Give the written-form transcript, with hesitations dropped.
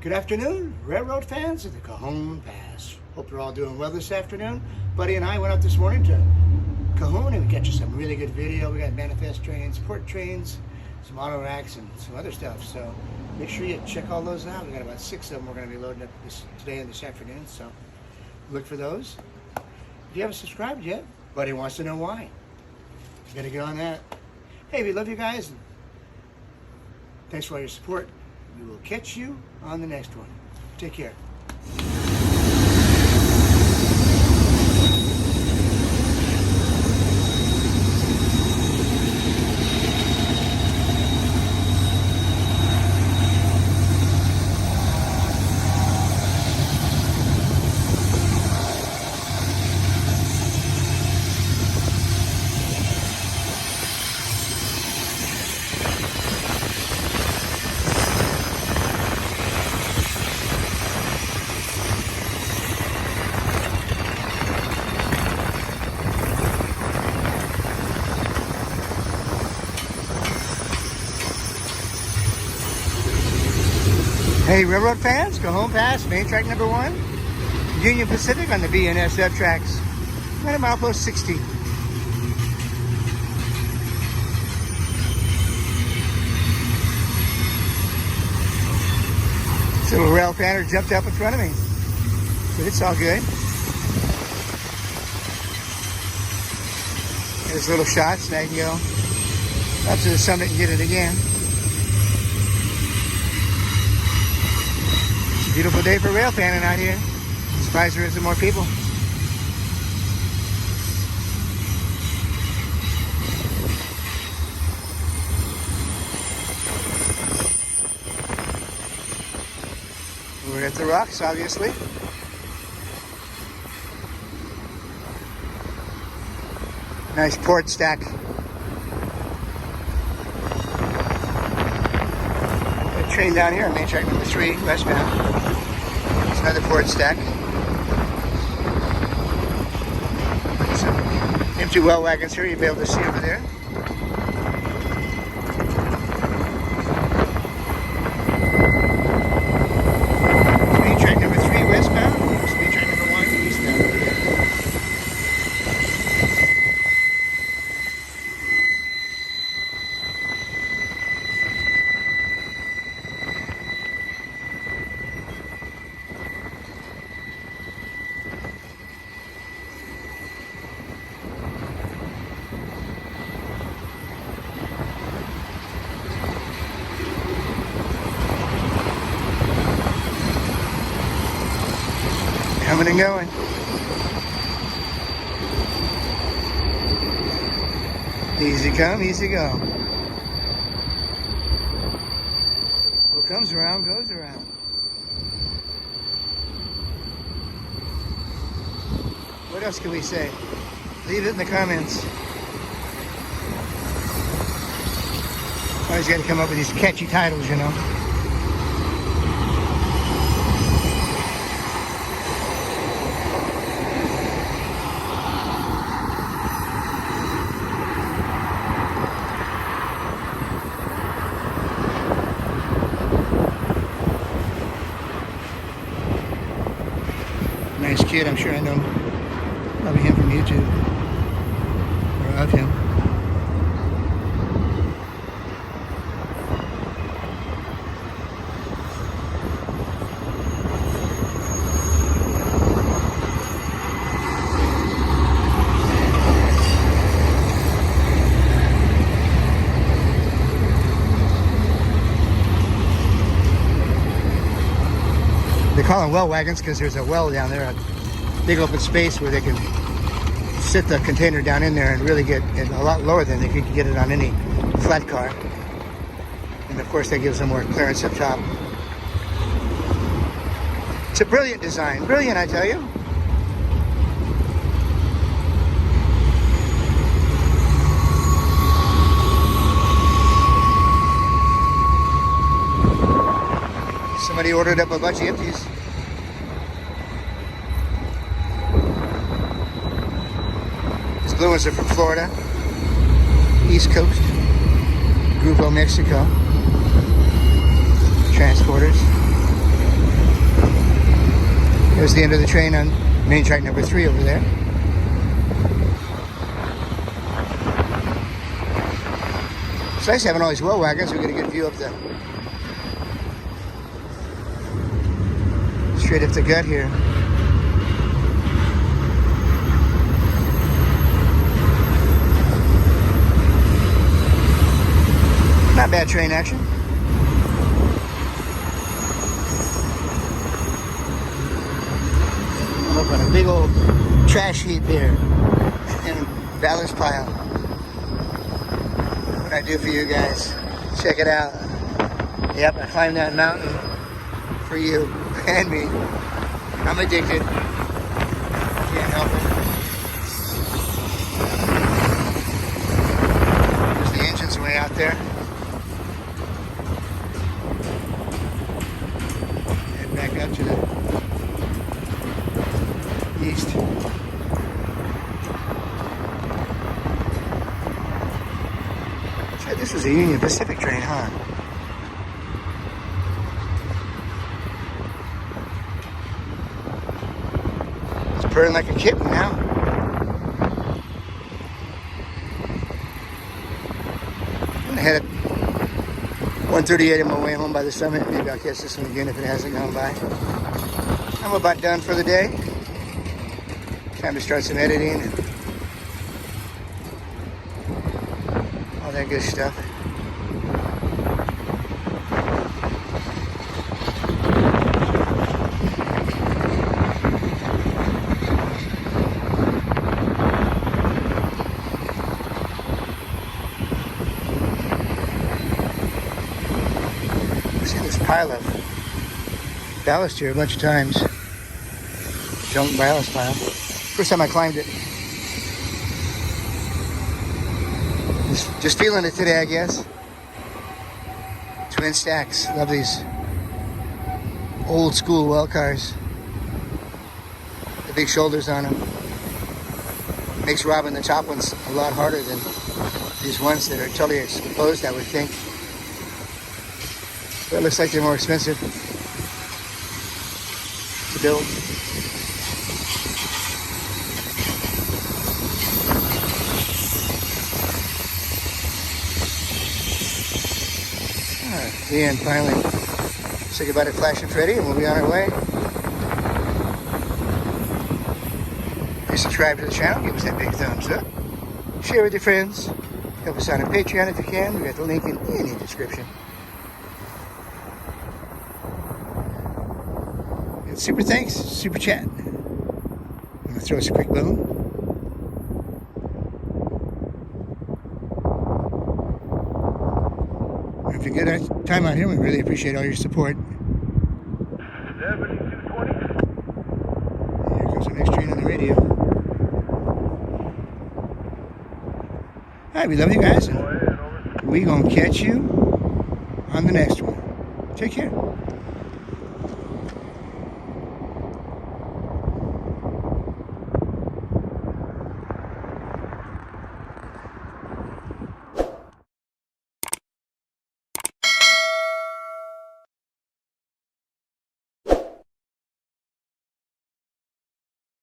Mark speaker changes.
Speaker 1: Good afternoon, railroad fans of the Cajon Pass. Hope you're all doing well this afternoon. Buddy and I went up this morning to Cajon and we got you some really good video. We got manifest trains, port trains, some Autoracks, and some other stuff. So make sure you check all those out. We got about 6 of them we're going to be loading up today and this afternoon. So look for those. If you haven't subscribed yet, Buddy wants to know why. You got to get on that. Hey, we love you guys. Thanks for all your support. We will catch you on the next one. Take care. Hey, railroad fans, Cajon Pass, main track number 1, Union Pacific on the BNSF tracks, right at milepost 60. This little rail fanner jumped up in front of me, but it's all good. There's little shots, now you can go up to the summit and get it again. Beautiful day for rail fanning out here. Surprised there isn't more people. We're at the rocks, obviously. Nice port stack. A train down here on main track number 3, westbound. Another port stack. Some empty well wagons here you'll be able to see over there. Speed train number 3 westbound. Speed train number 1 eastbound over here. Coming and going. Easy come, easy go. What comes around goes around. What else can we say? Leave it in the comments. Always got to come up with these catchy titles, you know. Nice kid, I'm sure I know probably him from YouTube, or of him. They call them well wagons because there's a well down there, a big open space where they can sit the container down in there and really get it a lot lower than they could get it on any flat car. And of course that gives them more clearance up top. It's a brilliant design, brilliant I tell you. Somebody ordered up a bunch of empties. These blue ones are from Florida, East Coast, Grupo Mexico, transporters. There's the end of the train on main track number 3 over there. It's nice having all these well wagons. We get a good view of the straight up the gut here. Not bad train action. I'm up on a big old trash heap there and ballast pile. What I do for you guys. Check it out. Yep, I climbed that mountain for you and me. I'm addicted. Can't help it. There's the engines way out there. Head back up to the east. This was a Union Pacific train, huh? It's purring like a kitten now. I'm gonna head at 1:38 on my way home by the summit. Maybe I'll catch this one again if it hasn't gone by. I'm about done for the day. Time to start some editing and all that good stuff. I've seen this pile of ballast here a bunch of times. Junk ballast pile. First time I climbed it. Just feeling it today, I guess. Twin stacks. Love these old school well cars. The big shoulders on them. Makes robbing the top ones a lot harder than these ones that are totally exposed, I would think. But it looks like they're more expensive to build. The end, finally. Say goodbye to Flash and Freddy, and we'll be on our way. If you subscribe to the channel, give us that big thumbs up. Share with your friends. Help us out on Patreon if you can. We got the link in any description. And super thanks, super chat. I'm gonna throw us a quick bone. If you get a time out here, we really appreciate all your support.
Speaker 2: 7220.
Speaker 1: Here comes the next train on the radio. Alright, we love you guys. And we gonna catch you on the next one. Take care.